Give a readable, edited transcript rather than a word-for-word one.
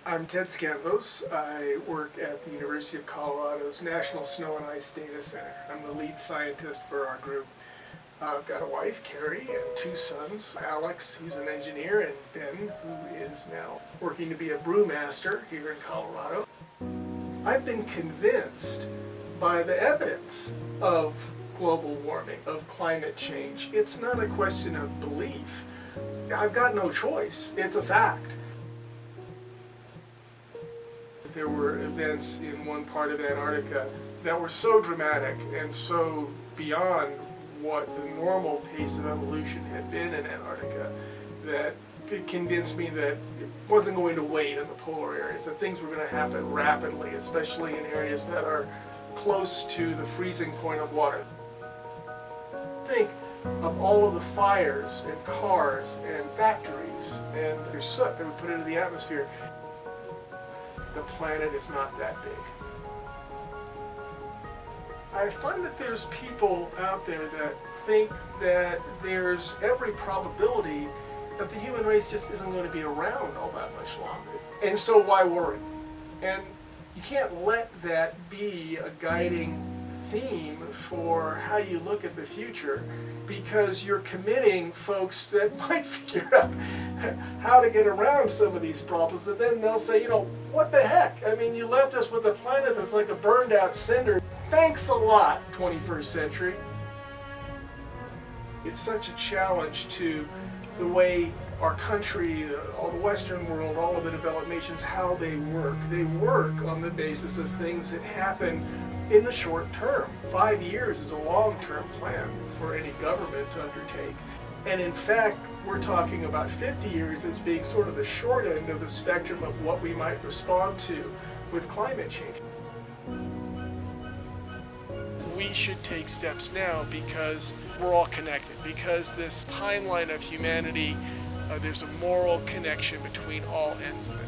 I'm Ted Scambos. I work at the University of Colorado's National Snow and Ice Data Center. I'm the lead scientist for our group. I've got a wife, Carrie, and two sons, Alex, who's an engineer, and Ben, who is now working to be a brewmaster here in Colorado. I've been convinced by the evidence of global warming, of climate change. It's not a question of belief. I've got no choice. It's a fact. There were events in one part of Antarctica that were so dramatic and so beyond what the normal pace of evolution had been in Antarctica that it convinced me that it wasn't going to wait in the polar areas, that things were going to happen rapidly, especially in areas that are close to the freezing point of water. Think of all of the fires and cars and factories and the soot that we put into the atmosphere. The planet is not that big. I find that there's people out there that think that there's every probability that the human race just isn't going to be around all that much longer. And so why worry? And you can't let that be a guiding theme for how you look at the future, because you're committing folks that might figure out how to get around some of these problems, and then they'll say, what the heck? I mean, you left us with a planet that's like a burned out cinder. Thanks a lot, 21st century. It's such a challenge to the way our country, all the Western world, all of the developed nations, how they work. They work on the basis of things that happen in the short term. 5 years is a long-term plan for any government to undertake. And in fact, we're talking about 50 years as being sort of the short end of the spectrum of what we might respond to with climate change. We should take steps now because we're all connected, because this timeline of humanity, there's a moral connection between all ends of it.